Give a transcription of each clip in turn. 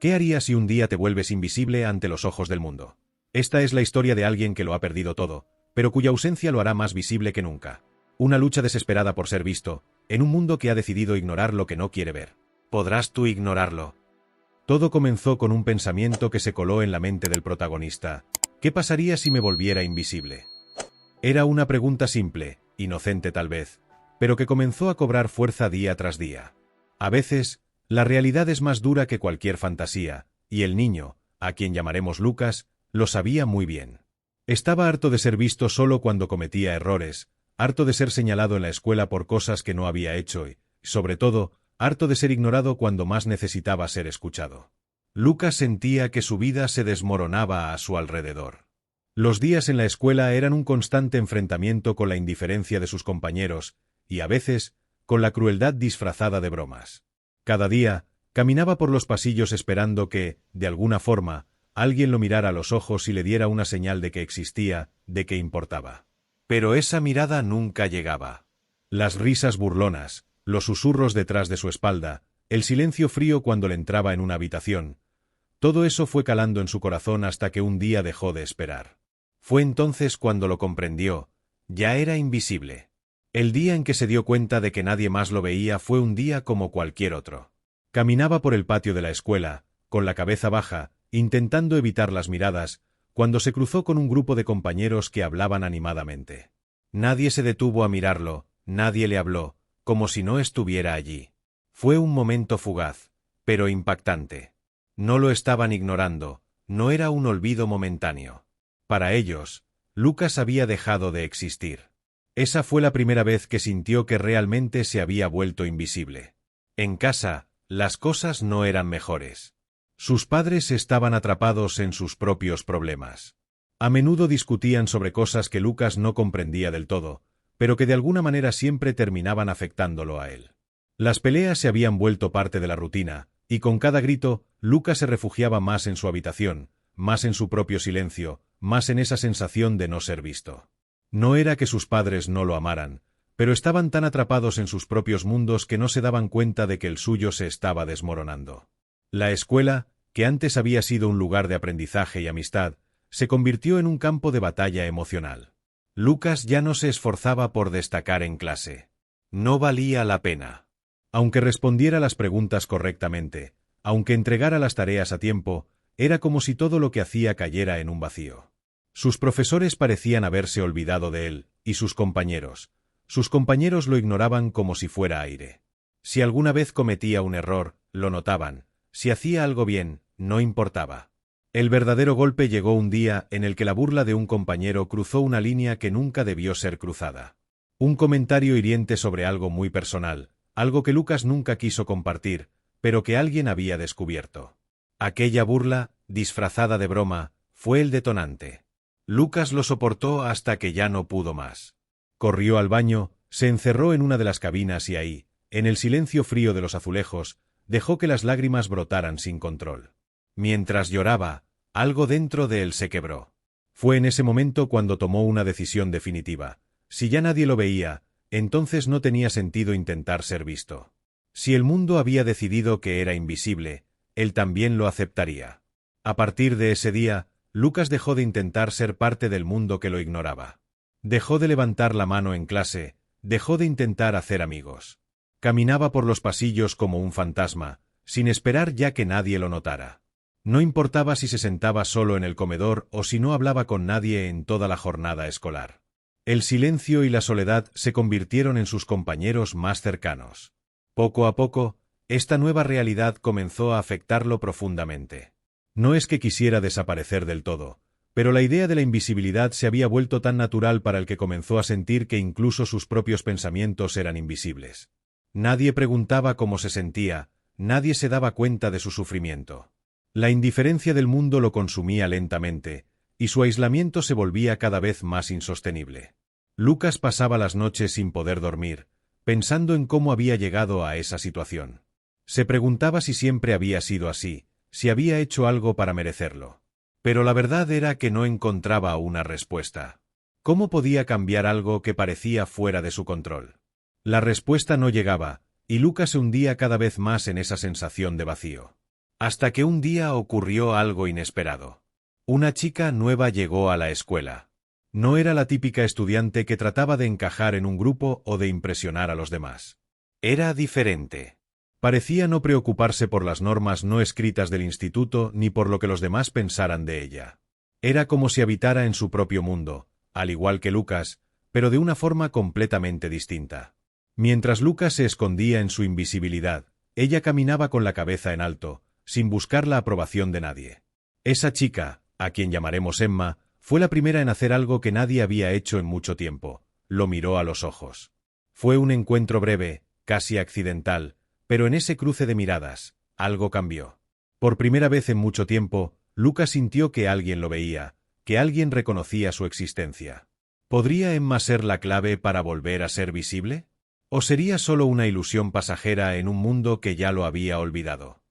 ¿Qué harías si un día te vuelves invisible ante los ojos del mundo? Esta es la historia de alguien que lo ha perdido todo, pero cuya ausencia lo hará más visible que nunca. Una lucha desesperada por ser visto, en un mundo que ha decidido ignorar lo que no quiere ver. ¿Podrás tú ignorarlo? Todo comenzó con un pensamiento que se coló en la mente del protagonista. ¿Qué pasaría si me volviera invisible? Era una pregunta simple, inocente tal vez, pero que comenzó a cobrar fuerza día tras día. A veces, la realidad es más dura que cualquier fantasía, y el niño, a quien llamaremos Lucas, lo sabía muy bien. Estaba harto de ser visto solo cuando cometía errores, harto de ser señalado en la escuela por cosas que no había hecho y, sobre todo, harto de ser ignorado cuando más necesitaba ser escuchado. Lucas sentía que su vida se desmoronaba a su alrededor. Los días en la escuela eran un constante enfrentamiento con la indiferencia de sus compañeros, y a veces, con la crueldad disfrazada de bromas. Cada día, caminaba por los pasillos esperando que, de alguna forma, alguien lo mirara a los ojos y le diera una señal de que existía, de que importaba. Pero esa mirada nunca llegaba. Las risas burlonas, los susurros detrás de su espalda, el silencio frío cuando le entraba en una habitación, todo eso fue calando en su corazón hasta que un día dejó de esperar. Fue entonces cuando lo comprendió, ya era invisible. El día en que se dio cuenta de que nadie más lo veía fue un día como cualquier otro. Caminaba por el patio de la escuela, con la cabeza baja, intentando evitar las miradas, cuando se cruzó con un grupo de compañeros que hablaban animadamente. Nadie se detuvo a mirarlo, nadie le habló, como si no estuviera allí. Fue un momento fugaz, pero impactante. No lo estaban ignorando, no era un olvido momentáneo. Para ellos, Lucas había dejado de existir. Esa fue la primera vez que sintió que realmente se había vuelto invisible. En casa, las cosas no eran mejores. Sus padres estaban atrapados en sus propios problemas. A menudo discutían sobre cosas que Lucas no comprendía del todo, pero que de alguna manera siempre terminaban afectándolo a él. Las peleas se habían vuelto parte de la rutina, y con cada grito, Lucas se refugiaba más en su habitación, más en su propio silencio, más en esa sensación de no ser visto. No era que sus padres no lo amaran, pero estaban tan atrapados en sus propios mundos que no se daban cuenta de que el suyo se estaba desmoronando. La escuela, que antes había sido un lugar de aprendizaje y amistad, se convirtió en un campo de batalla emocional. Lucas ya no se esforzaba por destacar en clase. No valía la pena. Aunque respondiera las preguntas correctamente, aunque entregara las tareas a tiempo, era como si todo lo que hacía cayera en un vacío. Sus profesores parecían haberse olvidado de él, y sus compañeros lo ignoraban como si fuera aire. Si alguna vez cometía un error, lo notaban. Si hacía algo bien, no importaba. El verdadero golpe llegó un día en el que la burla de un compañero cruzó una línea que nunca debió ser cruzada. Un comentario hiriente sobre algo muy personal, algo que Lucas nunca quiso compartir, pero que alguien había descubierto. Aquella burla, disfrazada de broma, fue el detonante. Lucas lo soportó hasta que ya no pudo más. Corrió al baño, se encerró en una de las cabinas y ahí, en el silencio frío de los azulejos, dejó que las lágrimas brotaran sin control. Mientras lloraba, algo dentro de él se quebró. Fue en ese momento cuando tomó una decisión definitiva. Si ya nadie lo veía, entonces no tenía sentido intentar ser visto. Si el mundo había decidido que era invisible, él también lo aceptaría. A partir de ese día, Lucas dejó de intentar ser parte del mundo que lo ignoraba. Dejó de levantar la mano en clase, dejó de intentar hacer amigos. Caminaba por los pasillos como un fantasma, sin esperar ya que nadie lo notara. No importaba si se sentaba solo en el comedor o si no hablaba con nadie en toda la jornada escolar. El silencio y la soledad se convirtieron en sus compañeros más cercanos. Poco a poco, esta nueva realidad comenzó a afectarlo profundamente. No es que quisiera desaparecer del todo, pero la idea de la invisibilidad se había vuelto tan natural para el que comenzó a sentir que incluso sus propios pensamientos eran invisibles. Nadie preguntaba cómo se sentía, nadie se daba cuenta de su sufrimiento. La indiferencia del mundo lo consumía lentamente, y su aislamiento se volvía cada vez más insostenible. Lucas pasaba las noches sin poder dormir, pensando en cómo había llegado a esa situación. Se preguntaba si siempre había sido así, si había hecho algo para merecerlo. Pero la verdad era que no encontraba una respuesta. ¿Cómo podía cambiar algo que parecía fuera de su control? La respuesta no llegaba, y Lucas se hundía cada vez más en esa sensación de vacío. Hasta que un día ocurrió algo inesperado. Una chica nueva llegó a la escuela. No era la típica estudiante que trataba de encajar en un grupo o de impresionar a los demás. Era diferente. Parecía no preocuparse por las normas no escritas del instituto ni por lo que los demás pensaran de ella. Era como si habitara en su propio mundo, al igual que Lucas, pero de una forma completamente distinta. Mientras Lucas se escondía en su invisibilidad, ella caminaba con la cabeza en alto, sin buscar la aprobación de nadie. Esa chica, a quien llamaremos Emma, fue la primera en hacer algo que nadie había hecho en mucho tiempo. Lo miró a los ojos. Fue un encuentro breve, casi accidental, pero en ese cruce de miradas, algo cambió. Por primera vez en mucho tiempo, Lucas sintió que alguien lo veía, que alguien reconocía su existencia. ¿Podría Emma ser la clave para volver a ser visible? ¿O sería solo una ilusión pasajera en un mundo que ya lo había olvidado?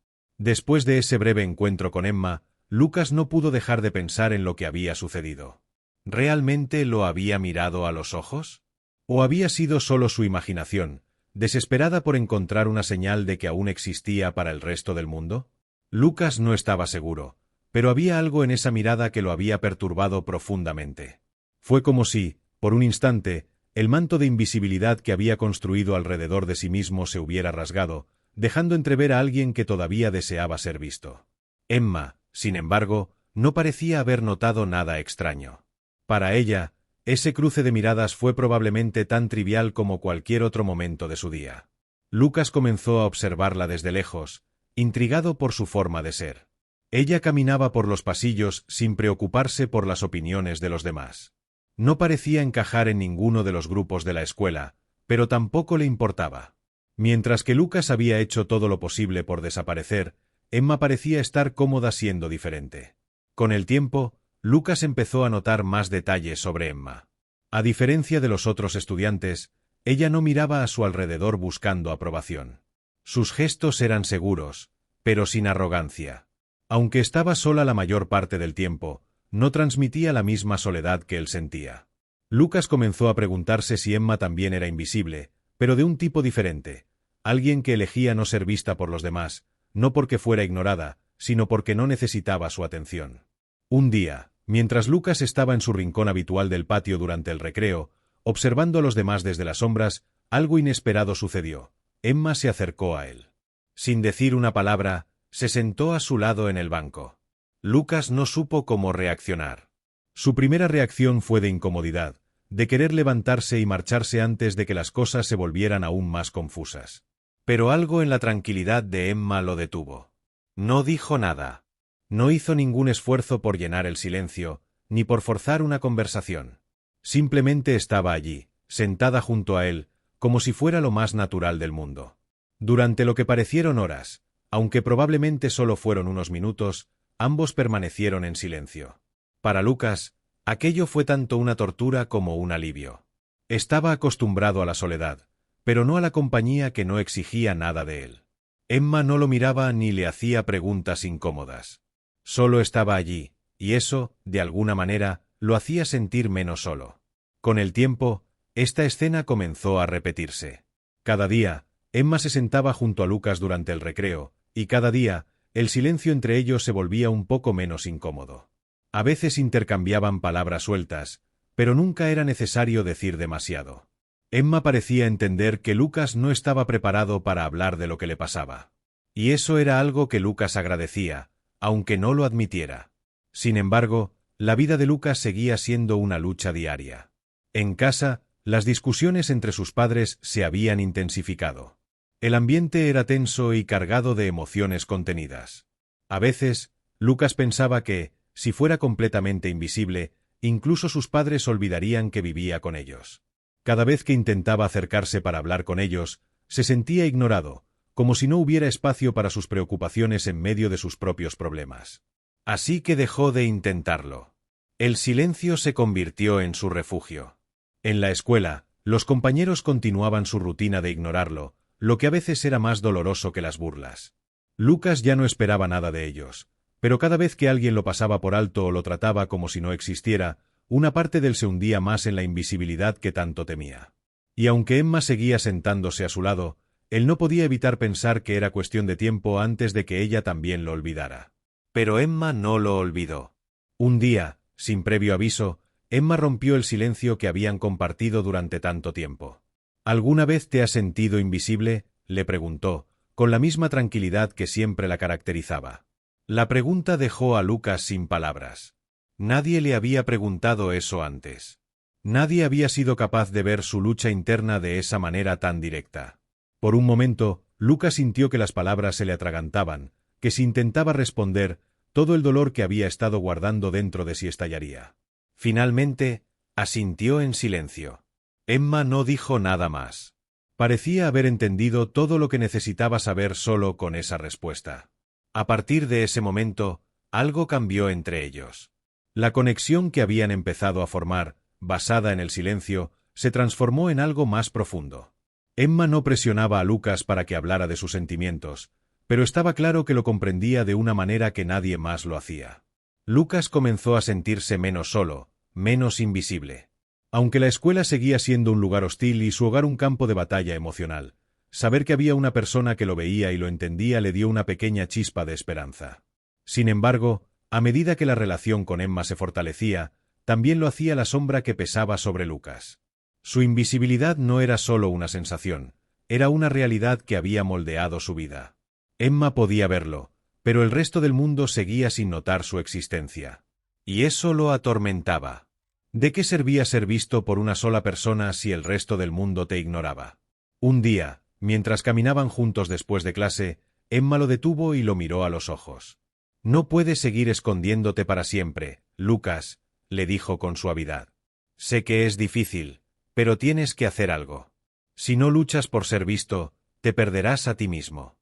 Después de ese breve encuentro con Emma, Lucas no pudo dejar de pensar en lo que había sucedido. ¿Realmente lo había mirado a los ojos? ¿O había sido solo su imaginación, desesperada por encontrar una señal de que aún existía para el resto del mundo? Lucas no estaba seguro, pero había algo en esa mirada que lo había perturbado profundamente. Fue como si, por un instante, el manto de invisibilidad que había construido alrededor de sí mismo se hubiera rasgado, dejando entrever a alguien que todavía deseaba ser visto. Emma, sin embargo, no parecía haber notado nada extraño. Para ella, ese cruce de miradas fue probablemente tan trivial como cualquier otro momento de su día. Lucas comenzó a observarla desde lejos, intrigado por su forma de ser. Ella caminaba por los pasillos sin preocuparse por las opiniones de los demás. No parecía encajar en ninguno de los grupos de la escuela, pero tampoco le importaba. Mientras que Lucas había hecho todo lo posible por desaparecer, Emma parecía estar cómoda siendo diferente. Con el tiempo, Lucas empezó a notar más detalles sobre Emma. A diferencia de los otros estudiantes, ella no miraba a su alrededor buscando aprobación. Sus gestos eran seguros, pero sin arrogancia. Aunque estaba sola la mayor parte del tiempo, no transmitía la misma soledad que él sentía. Lucas comenzó a preguntarse si Emma también era invisible, pero de un tipo diferente, alguien que elegía no ser vista por los demás, no porque fuera ignorada, sino porque no necesitaba su atención. Un día, mientras Lucas estaba en su rincón habitual del patio durante el recreo, observando a los demás desde las sombras, algo inesperado sucedió. Emma se acercó a él. Sin decir una palabra, se sentó a su lado en el banco. Lucas no supo cómo reaccionar. Su primera reacción fue de incomodidad, de querer levantarse y marcharse antes de que las cosas se volvieran aún más confusas. Pero algo en la tranquilidad de Emma lo detuvo. No dijo nada. No hizo ningún esfuerzo por llenar el silencio, ni por forzar una conversación. Simplemente estaba allí, sentada junto a él, como si fuera lo más natural del mundo. Durante lo que parecieron horas, aunque probablemente solo fueron unos minutos, ambos permanecieron en silencio. Para Lucas, aquello fue tanto una tortura como un alivio. Estaba acostumbrado a la soledad, pero no a la compañía que no exigía nada de él. Emma no lo miraba ni le hacía preguntas incómodas. Solo estaba allí, y eso, de alguna manera, lo hacía sentir menos solo. Con el tiempo, esta escena comenzó a repetirse. Cada día, Emma se sentaba junto a Lucas durante el recreo, y cada día, el silencio entre ellos se volvía un poco menos incómodo. A veces intercambiaban palabras sueltas, pero nunca era necesario decir demasiado. Emma parecía entender que Lucas no estaba preparado para hablar de lo que le pasaba. Y eso era algo que Lucas agradecía, aunque no lo admitiera. Sin embargo, la vida de Lucas seguía siendo una lucha diaria. En casa, las discusiones entre sus padres se habían intensificado. El ambiente era tenso y cargado de emociones contenidas. A veces, Lucas pensaba que, si fuera completamente invisible, incluso sus padres olvidarían que vivía con ellos. Cada vez que intentaba acercarse para hablar con ellos, se sentía ignorado, como si no hubiera espacio para sus preocupaciones en medio de sus propios problemas. Así que dejó de intentarlo. El silencio se convirtió en su refugio. En la escuela, los compañeros continuaban su rutina de ignorarlo, lo que a veces era más doloroso que las burlas. Lucas ya no esperaba nada de ellos, pero cada vez que alguien lo pasaba por alto o lo trataba como si no existiera, una parte de él se hundía más en la invisibilidad que tanto temía. Y aunque Emma seguía sentándose a su lado, Él no podía evitar pensar que era cuestión de tiempo antes de que ella también lo olvidara. Pero Emma no lo olvidó. Un día, sin previo aviso, Emma rompió el silencio que habían compartido durante tanto tiempo. ¿Alguna vez te has sentido invisible?, le preguntó, con la misma tranquilidad que siempre la caracterizaba. La pregunta dejó a Lucas sin palabras. Nadie le había preguntado eso antes. Nadie había sido capaz de ver su lucha interna de esa manera tan directa. Por un momento, Lucas sintió que las palabras se le atragantaban, que si intentaba responder, todo el dolor que había estado guardando dentro de sí estallaría. Finalmente, asintió en silencio. Emma no dijo nada más. Parecía haber entendido todo lo que necesitaba saber solo con esa respuesta. A partir de ese momento, algo cambió entre ellos. La conexión que habían empezado a formar, basada en el silencio, se transformó en algo más profundo. Emma no presionaba a Lucas para que hablara de sus sentimientos, pero estaba claro que lo comprendía de una manera que nadie más lo hacía. Lucas comenzó a sentirse menos solo, menos invisible. Aunque la escuela seguía siendo un lugar hostil y su hogar un campo de batalla emocional, saber que había una persona que lo veía y lo entendía le dio una pequeña chispa de esperanza. Sin embargo, a medida que la relación con Emma se fortalecía, también lo hacía la sombra que pesaba sobre Lucas. Su invisibilidad no era solo una sensación, era una realidad que había moldeado su vida. Emma podía verlo, pero el resto del mundo seguía sin notar su existencia. Y eso lo atormentaba. ¿De qué servía ser visto por una sola persona si el resto del mundo te ignoraba? Un día, mientras caminaban juntos después de clase, Emma lo detuvo y lo miró a los ojos. «No puedes seguir escondiéndote para siempre, Lucas», le dijo con suavidad. «Sé que es difícil, pero tienes que hacer algo. Si no luchas por ser visto, te perderás a ti mismo».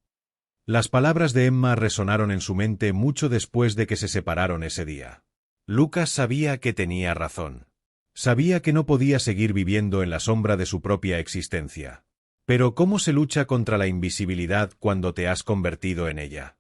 Las palabras de Emma resonaron en su mente mucho después de que se separaron ese día. Lucas sabía que tenía razón. Sabía que no podía seguir viviendo en la sombra de su propia existencia. Pero ¿cómo se lucha contra la invisibilidad cuando te has convertido en ella?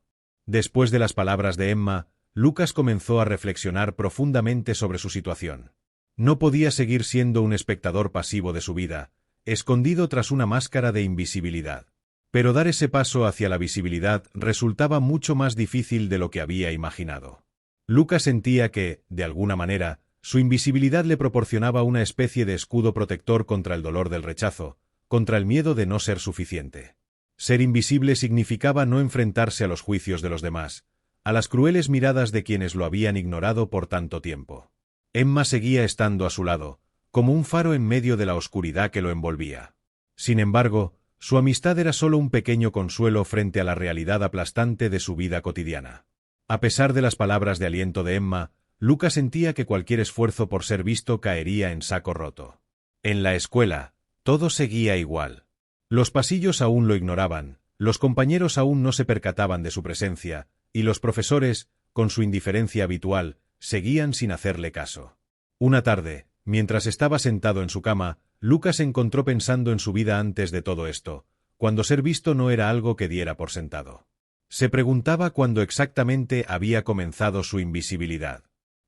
Después de las palabras de Emma, Lucas comenzó a reflexionar profundamente sobre su situación. No podía seguir siendo un espectador pasivo de su vida, escondido tras una máscara de invisibilidad. Pero dar ese paso hacia la visibilidad resultaba mucho más difícil de lo que había imaginado. Lucas sentía que, de alguna manera, su invisibilidad le proporcionaba una especie de escudo protector contra el dolor del rechazo, contra el miedo de no ser suficiente. Ser invisible significaba no enfrentarse a los juicios de los demás, a las crueles miradas de quienes lo habían ignorado por tanto tiempo. Emma seguía estando a su lado, como un faro en medio de la oscuridad que lo envolvía. Sin embargo, su amistad era solo un pequeño consuelo frente a la realidad aplastante de su vida cotidiana. A pesar de las palabras de aliento de Emma, Lucas sentía que cualquier esfuerzo por ser visto caería en saco roto. En la escuela, todo seguía igual. Los pasillos aún lo ignoraban, los compañeros aún no se percataban de su presencia, y los profesores, con su indiferencia habitual, seguían sin hacerle caso. Una tarde, mientras estaba sentado en su cama, Lucas se encontró pensando en su vida antes de todo esto, cuando ser visto no era algo que diera por sentado. Se preguntaba cuándo exactamente había comenzado su invisibilidad.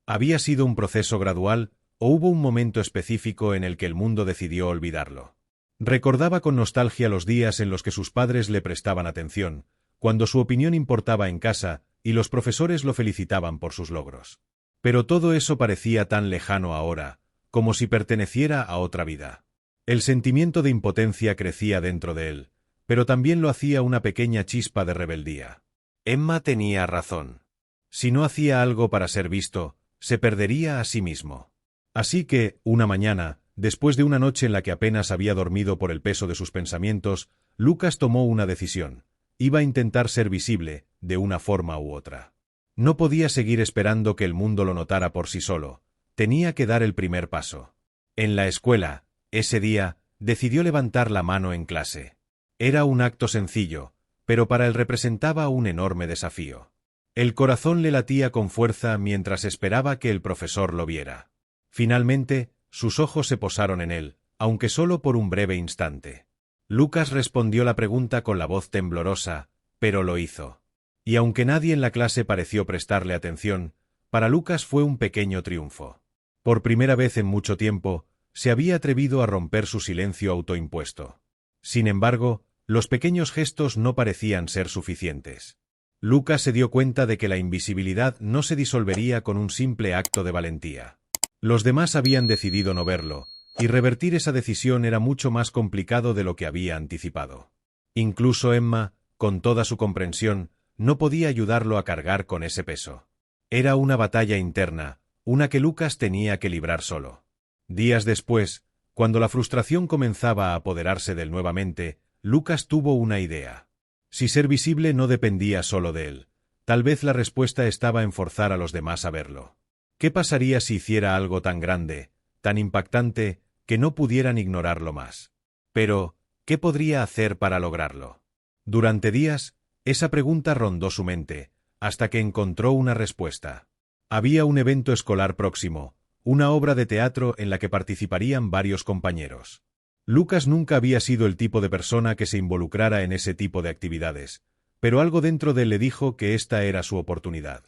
¿Había sido un proceso gradual o hubo un momento específico en el que el mundo decidió olvidarlo? Recordaba con nostalgia los días en los que sus padres le prestaban atención, cuando su opinión importaba en casa y los profesores lo felicitaban por sus logros. Pero todo eso parecía tan lejano ahora, como si perteneciera a otra vida. El sentimiento de impotencia crecía dentro de él, pero también lo hacía una pequeña chispa de rebeldía. Emma tenía razón. Si no hacía algo para ser visto, se perdería a sí mismo. Así que, una mañana, después de una noche en la que apenas había dormido por el peso de sus pensamientos, Lucas tomó una decisión. Iba a intentar ser visible, de una forma u otra. No podía seguir esperando que el mundo lo notara por sí solo. Tenía que dar el primer paso. En la escuela, ese día, decidió levantar la mano en clase. Era un acto sencillo, pero para él representaba un enorme desafío. El corazón le latía con fuerza mientras esperaba que el profesor lo viera. Finalmente, sus ojos se posaron en él, aunque solo por un breve instante. Lucas respondió la pregunta con la voz temblorosa, pero lo hizo. Y aunque nadie en la clase pareció prestarle atención, para Lucas fue un pequeño triunfo. Por primera vez en mucho tiempo, se había atrevido a romper su silencio autoimpuesto. Sin embargo, Los pequeños gestos no parecían ser suficientes. Lucas se dio cuenta de que la invisibilidad no se disolvería con un simple acto de valentía. Los demás habían decidido no verlo, y revertir esa decisión era mucho más complicado de lo que había anticipado. Incluso Emma, con toda su comprensión, no podía ayudarlo a cargar con ese peso. Era una batalla interna, una que Lucas tenía que librar solo. Días después, cuando la frustración comenzaba a apoderarse de él nuevamente, Lucas tuvo una idea. Si ser visible no dependía solo de él, tal vez la respuesta estaba en forzar a los demás a verlo. ¿Qué pasaría si hiciera algo tan grande, tan impactante, que no pudieran ignorarlo más? Pero, ¿qué podría hacer para lograrlo? Durante días, esa pregunta rondó su mente, hasta que encontró una respuesta. Había un evento escolar próximo, una obra de teatro en la que participarían varios compañeros. Lucas nunca había sido el tipo de persona que se involucrara en ese tipo de actividades, pero algo dentro de él le dijo que esta era su oportunidad.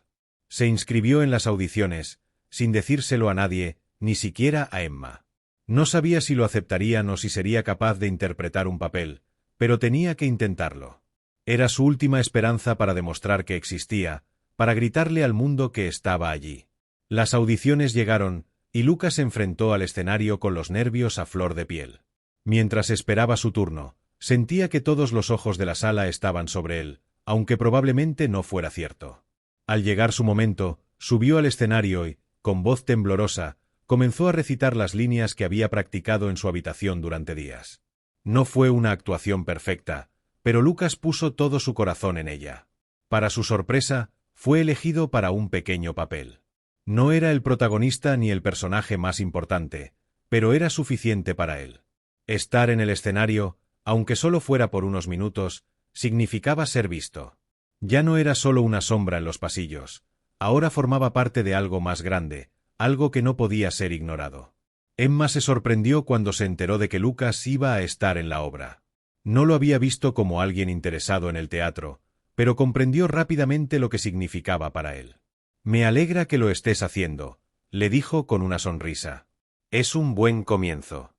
Se inscribió en las audiciones, sin decírselo a nadie, ni siquiera a Emma. No sabía si lo aceptarían o si sería capaz de interpretar un papel, pero tenía que intentarlo. Era su última esperanza para demostrar que existía, para gritarle al mundo que estaba allí. Las audiciones llegaron, y Lucas se enfrentó al escenario con los nervios a flor de piel. Mientras esperaba su turno, sentía que todos los ojos de la sala estaban sobre él, aunque probablemente no fuera cierto. Al llegar su momento, subió al escenario y, con voz temblorosa, comenzó a recitar las líneas que había practicado en su habitación durante días. No fue una actuación perfecta, pero Lucas puso todo su corazón en ella. Para su sorpresa, fue elegido para un pequeño papel. No era el protagonista ni el personaje más importante, pero era suficiente para él. Estar en el escenario, aunque solo fuera por unos minutos, significaba ser visto. Ya no era solo una sombra en los pasillos, ahora formaba parte de algo más grande, algo que no podía ser ignorado. Emma se sorprendió cuando se enteró de que Lucas iba a estar en la obra. No lo había visto como alguien interesado en el teatro, pero comprendió rápidamente lo que significaba para él. «Me alegra que lo estés haciendo», le dijo con una sonrisa. «Es un buen comienzo».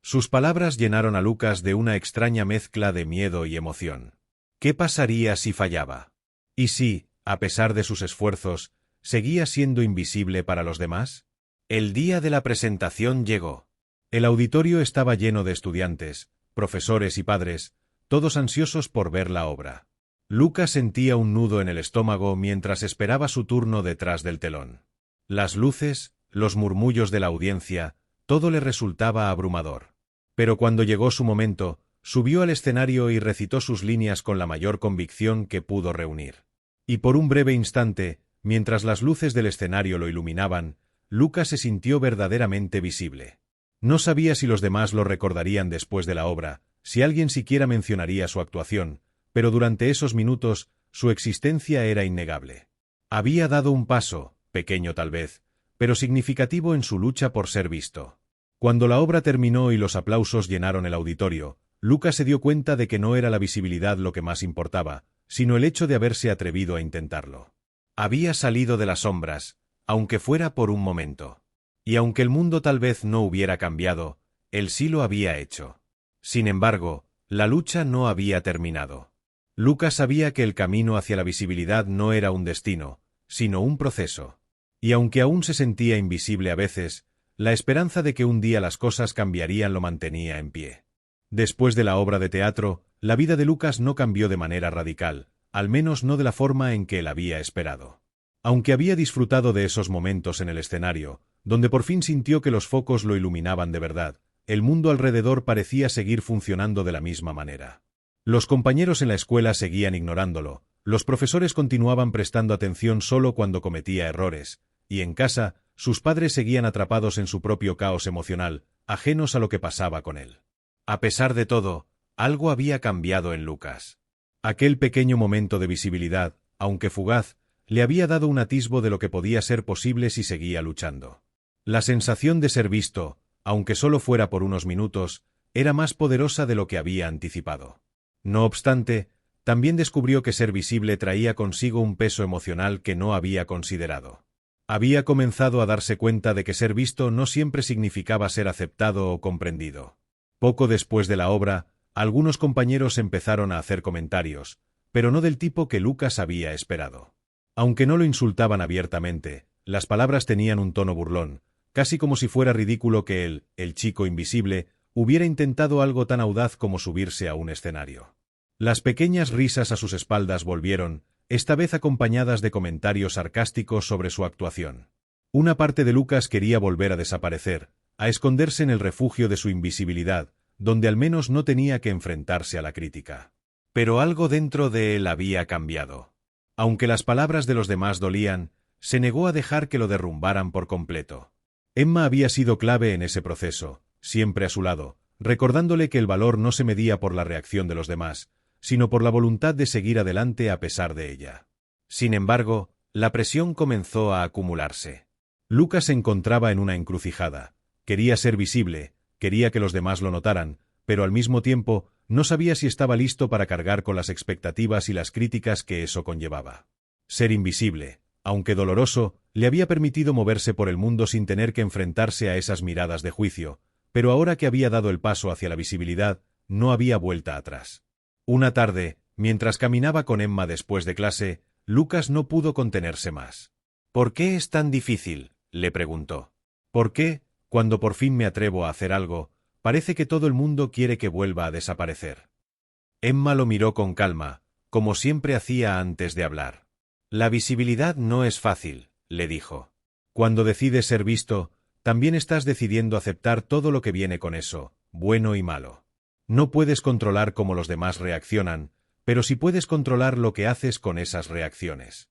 Sus palabras llenaron a Lucas de una extraña mezcla de miedo y emoción. ¿Qué pasaría si fallaba? ¿Y si, a pesar de sus esfuerzos, seguía siendo invisible para los demás? El día de la presentación llegó. El auditorio estaba lleno de estudiantes, profesores y padres, todos ansiosos por ver la obra. Lucas sentía un nudo en el estómago mientras esperaba su turno detrás del telón. Las luces, los murmullos de la audiencia, todo le resultaba abrumador. Pero cuando llegó su momento, subió al escenario y recitó sus líneas con la mayor convicción que pudo reunir. Y por un breve instante, mientras las luces del escenario lo iluminaban, Lucas se sintió verdaderamente visible. No sabía si los demás lo recordarían después de la obra, si alguien siquiera mencionaría su actuación, pero durante esos minutos, su existencia era innegable. Había dado un paso, pequeño tal vez, pero significativo en su lucha por ser visto. Cuando la obra terminó y los aplausos llenaron el auditorio, Lucas se dio cuenta de que no era la visibilidad lo que más importaba, sino el hecho de haberse atrevido a intentarlo. Había salido de las sombras, aunque fuera por un momento. Y aunque el mundo tal vez no hubiera cambiado, él sí lo había hecho. Sin embargo, la lucha no había terminado. Lucas sabía que el camino hacia la visibilidad no era un destino, sino un proceso. Y aunque aún se sentía invisible a veces, la esperanza de que un día las cosas cambiarían lo mantenía en pie. Después de la obra de teatro, la vida de Lucas no cambió de manera radical, al menos no de la forma en que él había esperado. Aunque había disfrutado de esos momentos en el escenario, donde por fin sintió que los focos lo iluminaban de verdad, el mundo alrededor parecía seguir funcionando de la misma manera. Los compañeros en la escuela seguían ignorándolo, los profesores continuaban prestando atención solo cuando cometía errores, y en casa, sus padres seguían atrapados en su propio caos emocional, ajenos a lo que pasaba con él. A pesar de todo, algo había cambiado en Lucas. Aquel pequeño momento de visibilidad, aunque fugaz, le había dado un atisbo de lo que podía ser posible si seguía luchando. La sensación de ser visto, aunque solo fuera por unos minutos, era más poderosa de lo que había anticipado. No obstante, también descubrió que ser visible traía consigo un peso emocional que no había considerado. Había comenzado a darse cuenta de que ser visto no siempre significaba ser aceptado o comprendido. Poco después de la obra, Algunos compañeros empezaron a hacer comentarios, pero no del tipo que Lucas había esperado. Aunque no lo insultaban abiertamente, las palabras tenían un tono burlón, casi como si fuera ridículo que él, el chico invisible, hubiera intentado algo tan audaz como subirse a un escenario. Las pequeñas risas a sus espaldas volvieron, esta vez acompañadas de comentarios sarcásticos sobre su actuación. Una parte de Lucas quería volver a desaparecer, a esconderse en el refugio de su invisibilidad, donde al menos no tenía que enfrentarse a la crítica. Pero algo dentro de él había cambiado. Aunque las palabras de los demás dolían, se negó a dejar que lo derrumbaran por completo. Emma había sido clave en ese proceso, siempre a su lado, recordándole que el valor no se medía por la reacción de los demás, sino por la voluntad de seguir adelante a pesar de ella. Sin embargo, la presión comenzó a acumularse. Lucas se encontraba en una encrucijada. Quería ser visible, quería que los demás lo notaran, pero al mismo tiempo no sabía si estaba listo para cargar con las expectativas y las críticas que eso conllevaba. Ser invisible, aunque doloroso, le había permitido moverse por el mundo sin tener que enfrentarse a esas miradas de juicio, pero ahora que había dado el paso hacia la visibilidad, no había vuelta atrás. Una tarde, mientras caminaba con Emma después de clase, Lucas no pudo contenerse más. «¿Por qué es tan difícil?», le preguntó. «¿Por qué, cuando por fin me atrevo a hacer algo, parece que todo el mundo quiere que vuelva a desaparecer?» Emma lo miró con calma, como siempre hacía antes de hablar. «La visibilidad no es fácil», le dijo. «Cuando decides ser visto, también estás decidiendo aceptar todo lo que viene con eso, bueno y malo. No puedes controlar cómo los demás reaccionan, pero sí puedes controlar lo que haces con esas reacciones».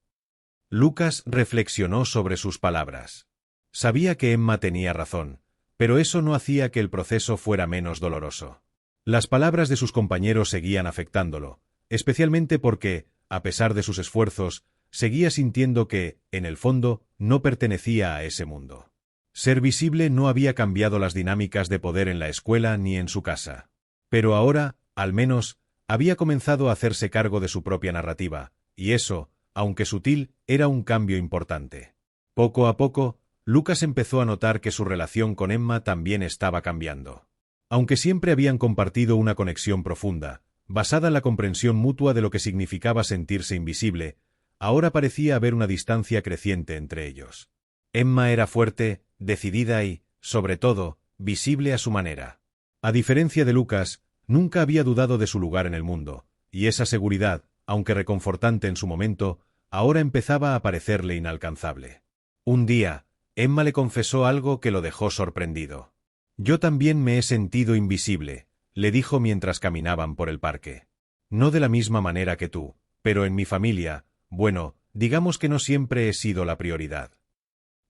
Lucas reflexionó sobre sus palabras. Sabía que Emma tenía razón, pero eso no hacía que el proceso fuera menos doloroso. Las palabras de sus compañeros seguían afectándolo, especialmente porque, a pesar de sus esfuerzos, seguía sintiendo que, en el fondo, no pertenecía a ese mundo. Ser visible no había cambiado las dinámicas de poder en la escuela ni en su casa. Pero ahora, al menos, había comenzado a hacerse cargo de su propia narrativa, y eso, aunque sutil, era un cambio importante. Poco a poco, Lucas empezó a notar que su relación con Emma también estaba cambiando. Aunque siempre habían compartido una conexión profunda, basada en la comprensión mutua de lo que significaba sentirse invisible, ahora parecía haber una distancia creciente entre ellos. Emma era fuerte, decidida y, sobre todo, visible a su manera. A diferencia de Lucas, nunca había dudado de su lugar en el mundo, y esa seguridad, aunque reconfortante en su momento, ahora empezaba a parecerle inalcanzable. Un día, Emma le confesó algo que lo dejó sorprendido. «Yo también me he sentido invisible», le dijo mientras caminaban por el parque. «No de la misma manera que tú, pero en mi familia, bueno, digamos que no siempre he sido la prioridad».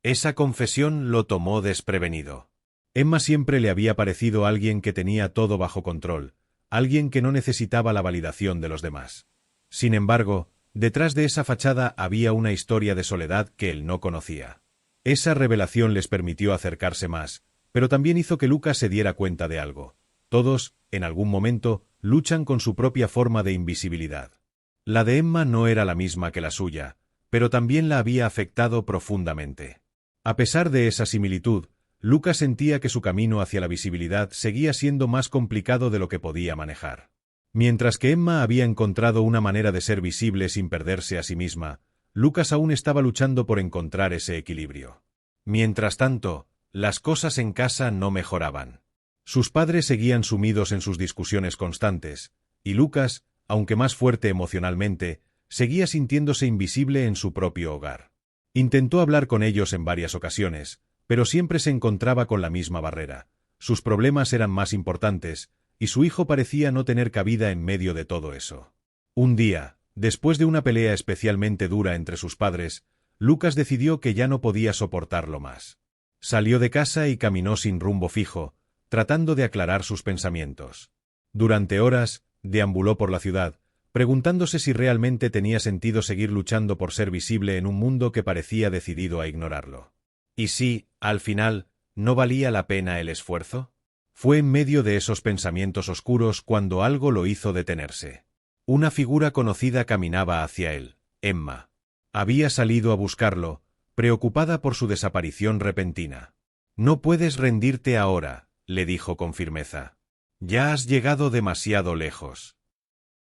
Esa confesión lo tomó desprevenido. Emma siempre le había parecido alguien que tenía todo bajo control, alguien que no necesitaba la validación de los demás. Sin embargo, detrás de esa fachada había una historia de soledad que él no conocía. Esa revelación les permitió acercarse más, pero también hizo que Lucas se diera cuenta de algo. Todos, en algún momento, luchan con su propia forma de invisibilidad. La de Emma no era la misma que la suya, pero también la había afectado profundamente. A pesar de esa similitud, Lucas sentía que su camino hacia la visibilidad seguía siendo más complicado de lo que podía manejar. Mientras que Emma había encontrado una manera de ser visible sin perderse a sí misma, Lucas aún estaba luchando por encontrar ese equilibrio. Mientras tanto, las cosas en casa no mejoraban. Sus padres seguían sumidos en sus discusiones constantes, y Lucas, aunque más fuerte emocionalmente, seguía sintiéndose invisible en su propio hogar. Intentó hablar con ellos en varias ocasiones, pero siempre se encontraba con la misma barrera. Sus problemas eran más importantes, y su hijo parecía no tener cabida en medio de todo eso. Un día, después de una pelea especialmente dura entre sus padres, Lucas decidió que ya no podía soportarlo más. Salió de casa y caminó sin rumbo fijo, tratando de aclarar sus pensamientos. Durante horas, deambuló por la ciudad, preguntándose si realmente tenía sentido seguir luchando por ser visible en un mundo que parecía decidido a ignorarlo. ¿Y si, al final, no valía la pena el esfuerzo? Fue en medio de esos pensamientos oscuros cuando algo lo hizo detenerse. Una figura conocida caminaba hacia él, Emma. Había salido a buscarlo, preocupada por su desaparición repentina. «No puedes rendirte ahora», le dijo con firmeza. Ya has llegado demasiado lejos.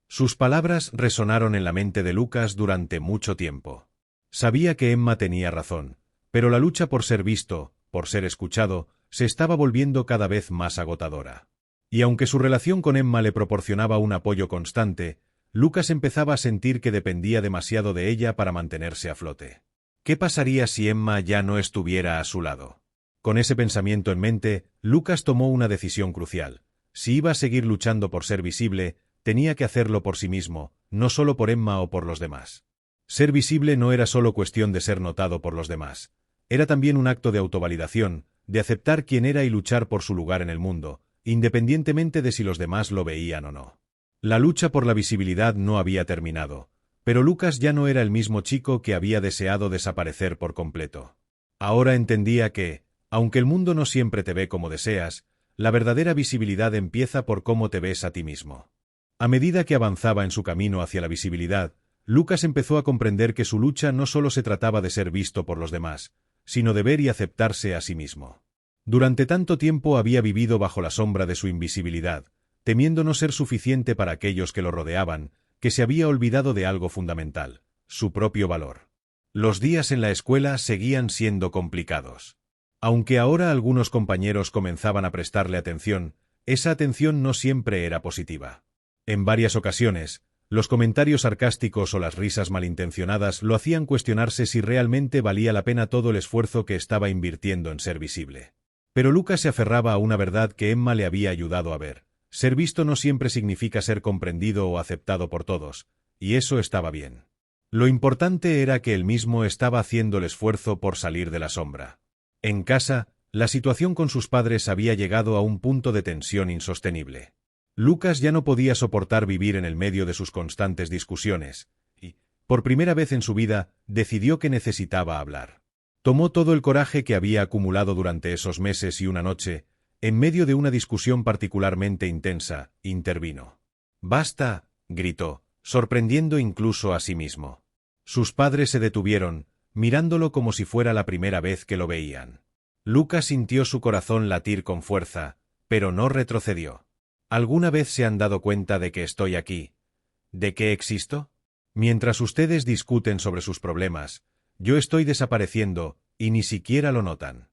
Sus palabras resonaron en la mente de Lucas durante mucho tiempo. Sabía que Emma tenía razón, pero la lucha por ser visto, por ser escuchado, se estaba volviendo cada vez más agotadora. Y aunque su relación con Emma le proporcionaba un apoyo constante, Lucas empezaba a sentir que dependía demasiado de ella para mantenerse a flote. ¿Qué pasaría si Emma ya no estuviera a su lado? Con ese pensamiento en mente, Lucas tomó una decisión crucial. Si iba a seguir luchando por ser visible, tenía que hacerlo por sí mismo, no solo por Emma o por los demás. Ser visible no era solo cuestión de ser notado por los demás. Era también un acto de autovalidación, de aceptar quién era y luchar por su lugar en el mundo, independientemente de si los demás lo veían o no. La lucha por la visibilidad no había terminado, pero Lucas ya no era el mismo chico que había deseado desaparecer por completo. Ahora entendía que, aunque el mundo no siempre te ve como deseas, la verdadera visibilidad empieza por cómo te ves a ti mismo. A medida que avanzaba en su camino hacia la visibilidad, Lucas empezó a comprender que su lucha no solo se trataba de ser visto por los demás, sino de ver y aceptarse a sí mismo. Durante tanto tiempo había vivido bajo la sombra de su invisibilidad, temiendo no ser suficiente para aquellos que lo rodeaban, que se había olvidado de algo fundamental, su propio valor. Los días en la escuela seguían siendo complicados. Aunque ahora algunos compañeros comenzaban a prestarle atención, esa atención no siempre era positiva. En varias ocasiones, los comentarios sarcásticos o las risas malintencionadas lo hacían cuestionarse si realmente valía la pena todo el esfuerzo que estaba invirtiendo en ser visible. Pero Lucas se aferraba a una verdad que Emma le había ayudado a ver. Ser visto no siempre significa ser comprendido o aceptado por todos, y eso estaba bien. Lo importante era que él mismo estaba haciendo el esfuerzo por salir de la sombra. En casa, la situación con sus padres había llegado a un punto de tensión insostenible. Lucas ya no podía soportar vivir en el medio de sus constantes discusiones, y, por primera vez en su vida, decidió que necesitaba hablar. Tomó todo el coraje que había acumulado durante esos meses y una noche, en medio de una discusión particularmente intensa, intervino. «¡Basta!», gritó, sorprendiendo incluso a sí mismo. Sus padres se detuvieron, mirándolo como si fuera la primera vez que lo veían. Lucas sintió su corazón latir con fuerza, pero no retrocedió. ¿Alguna vez se han dado cuenta de que estoy aquí? ¿De que existo? Mientras ustedes discuten sobre sus problemas, yo estoy desapareciendo, y ni siquiera lo notan.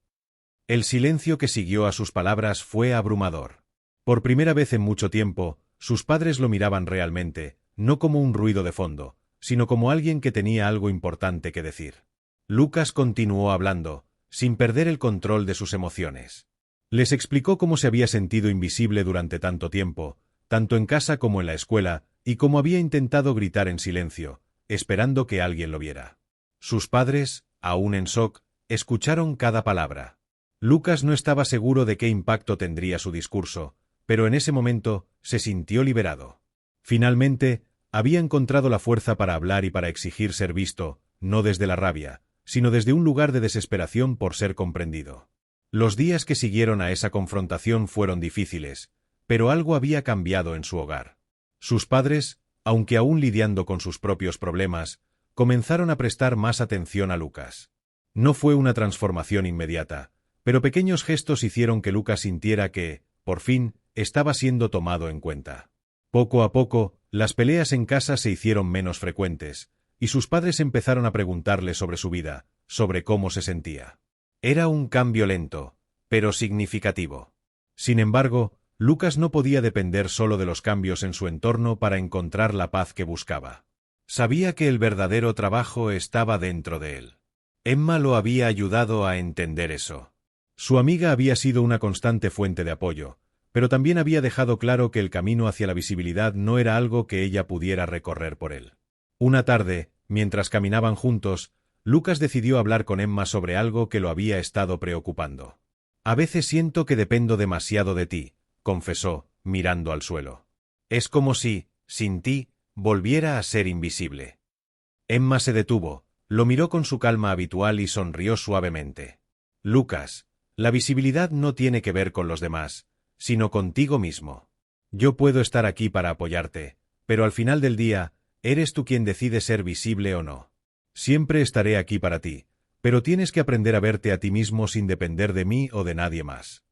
El silencio que siguió a sus palabras fue abrumador. Por primera vez en mucho tiempo, sus padres lo miraban realmente, no como un ruido de fondo, sino como alguien que tenía algo importante que decir. Lucas continuó hablando, sin perder el control de sus emociones. Les explicó cómo se había sentido invisible durante tanto tiempo, tanto en casa como en la escuela, y cómo había intentado gritar en silencio, esperando que alguien lo viera. Sus padres, aún en shock, escucharon cada palabra. Lucas no estaba seguro de qué impacto tendría su discurso, pero en ese momento se sintió liberado. Finalmente, había encontrado la fuerza para hablar y para exigir ser visto, no desde la rabia, sino desde un lugar de desesperación por ser comprendido. Los días que siguieron a esa confrontación fueron difíciles, pero algo había cambiado en su hogar. Sus padres, aunque aún lidiando con sus propios problemas, comenzaron a prestar más atención a Lucas. No fue una transformación inmediata, pero pequeños gestos hicieron que Lucas sintiera que, por fin, estaba siendo tomado en cuenta. Poco a poco, las peleas en casa se hicieron menos frecuentes, y sus padres empezaron a preguntarle sobre su vida, sobre cómo se sentía. Era un cambio lento, pero significativo. Sin embargo, Lucas no podía depender solo de los cambios en su entorno para encontrar la paz que buscaba. Sabía que el verdadero trabajo estaba dentro de él. Emma lo había ayudado a entender eso. Su amiga había sido una constante fuente de apoyo, pero también había dejado claro que el camino hacia la visibilidad no era algo que ella pudiera recorrer por él. Una tarde, mientras caminaban juntos, Lucas decidió hablar con Emma sobre algo que lo había estado preocupando. «A veces siento que dependo demasiado de ti», confesó, mirando al suelo. «Es como si, sin ti, volviera a ser invisible». Emma se detuvo, lo miró con su calma habitual y sonrió suavemente. «Lucas, la visibilidad no tiene que ver con los demás, sino contigo mismo. Yo puedo estar aquí para apoyarte, pero al final del día, eres tú quien decide ser visible o no. Siempre estaré aquí para ti, pero tienes que aprender a verte a ti mismo sin depender de mí o de nadie más».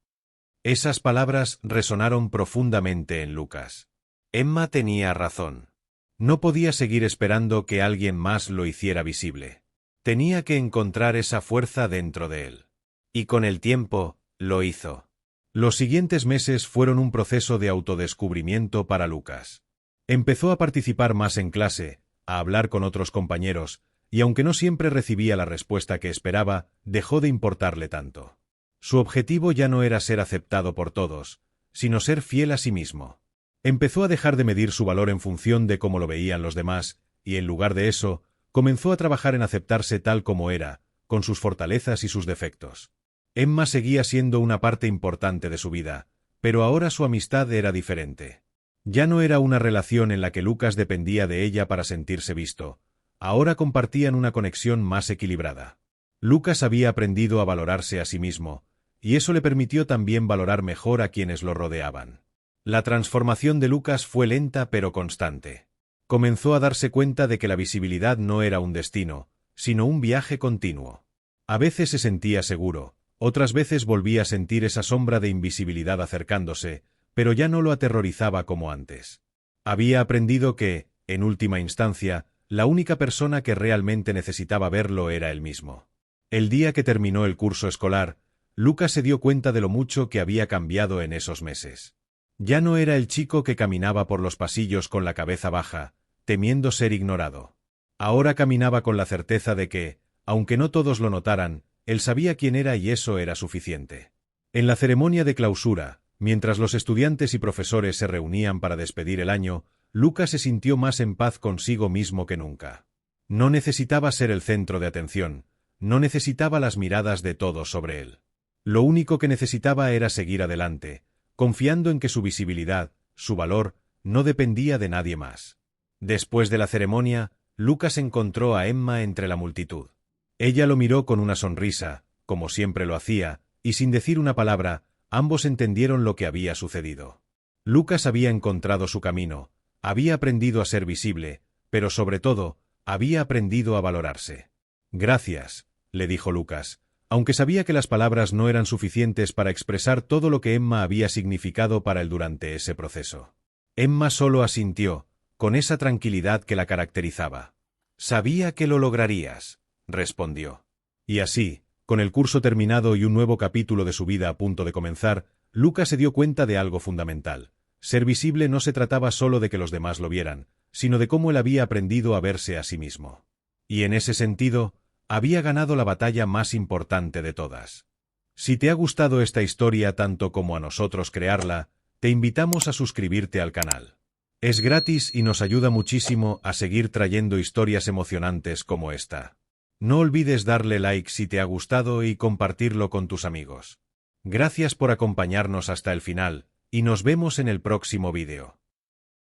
Esas palabras resonaron profundamente en Lucas. Emma tenía razón. No podía seguir esperando que alguien más lo hiciera visible. Tenía que encontrar esa fuerza dentro de él. Y con el tiempo, lo hizo. Los siguientes meses fueron un proceso de autodescubrimiento para Lucas. Empezó a participar más en clase, a hablar con otros compañeros, y aunque no siempre recibía la respuesta que esperaba, dejó de importarle tanto. Su objetivo ya no era ser aceptado por todos, sino ser fiel a sí mismo. Empezó a dejar de medir su valor en función de cómo lo veían los demás, y en lugar de eso, comenzó a trabajar en aceptarse tal como era, con sus fortalezas y sus defectos. Emma seguía siendo una parte importante de su vida, pero ahora su amistad era diferente. Ya no era una relación en la que Lucas dependía de ella para sentirse visto, ahora compartían una conexión más equilibrada. Lucas había aprendido a valorarse a sí mismo, y eso le permitió también valorar mejor a quienes lo rodeaban. La transformación de Lucas fue lenta pero constante. Comenzó a darse cuenta de que la visibilidad no era un destino, sino un viaje continuo. A veces se sentía seguro, otras veces volvía a sentir esa sombra de invisibilidad acercándose, pero ya no lo aterrorizaba como antes. Había aprendido que, en última instancia, la única persona que realmente necesitaba verlo era él mismo. El día que terminó el curso escolar, Lucas se dio cuenta de lo mucho que había cambiado en esos meses. Ya no era el chico que caminaba por los pasillos con la cabeza baja, temiendo ser ignorado. Ahora caminaba con la certeza de que, aunque no todos lo notaran, él sabía quién era y eso era suficiente. En la ceremonia de clausura, mientras los estudiantes y profesores se reunían para despedir el año, Lucas se sintió más en paz consigo mismo que nunca. No necesitaba ser el centro de atención, no necesitaba las miradas de todos sobre él. Lo único que necesitaba era seguir adelante, confiando en que su visibilidad, su valor, no dependía de nadie más. Después de la ceremonia, Lucas encontró a Emma entre la multitud. Ella lo miró con una sonrisa, como siempre lo hacía, y sin decir una palabra, ambos entendieron lo que había sucedido. Lucas había encontrado su camino, había aprendido a ser visible, pero sobre todo, había aprendido a valorarse. «Gracias», le dijo Lucas, aunque sabía que las palabras no eran suficientes para expresar todo lo que Emma había significado para él durante ese proceso. Emma solo asintió, con esa tranquilidad que la caracterizaba. «Sabía que lo lograrías», respondió. Y así, con el curso terminado y un nuevo capítulo de su vida a punto de comenzar, Lucas se dio cuenta de algo fundamental. Ser visible no se trataba solo de que los demás lo vieran, sino de cómo él había aprendido a verse a sí mismo. Y en ese sentido, había ganado la batalla más importante de todas. Si te ha gustado esta historia tanto como a nosotros crearla, te invitamos a suscribirte al canal. Es gratis y nos ayuda muchísimo a seguir trayendo historias emocionantes como esta. No olvides darle like si te ha gustado y compartirlo con tus amigos. Gracias por acompañarnos hasta el final, y nos vemos en el próximo vídeo.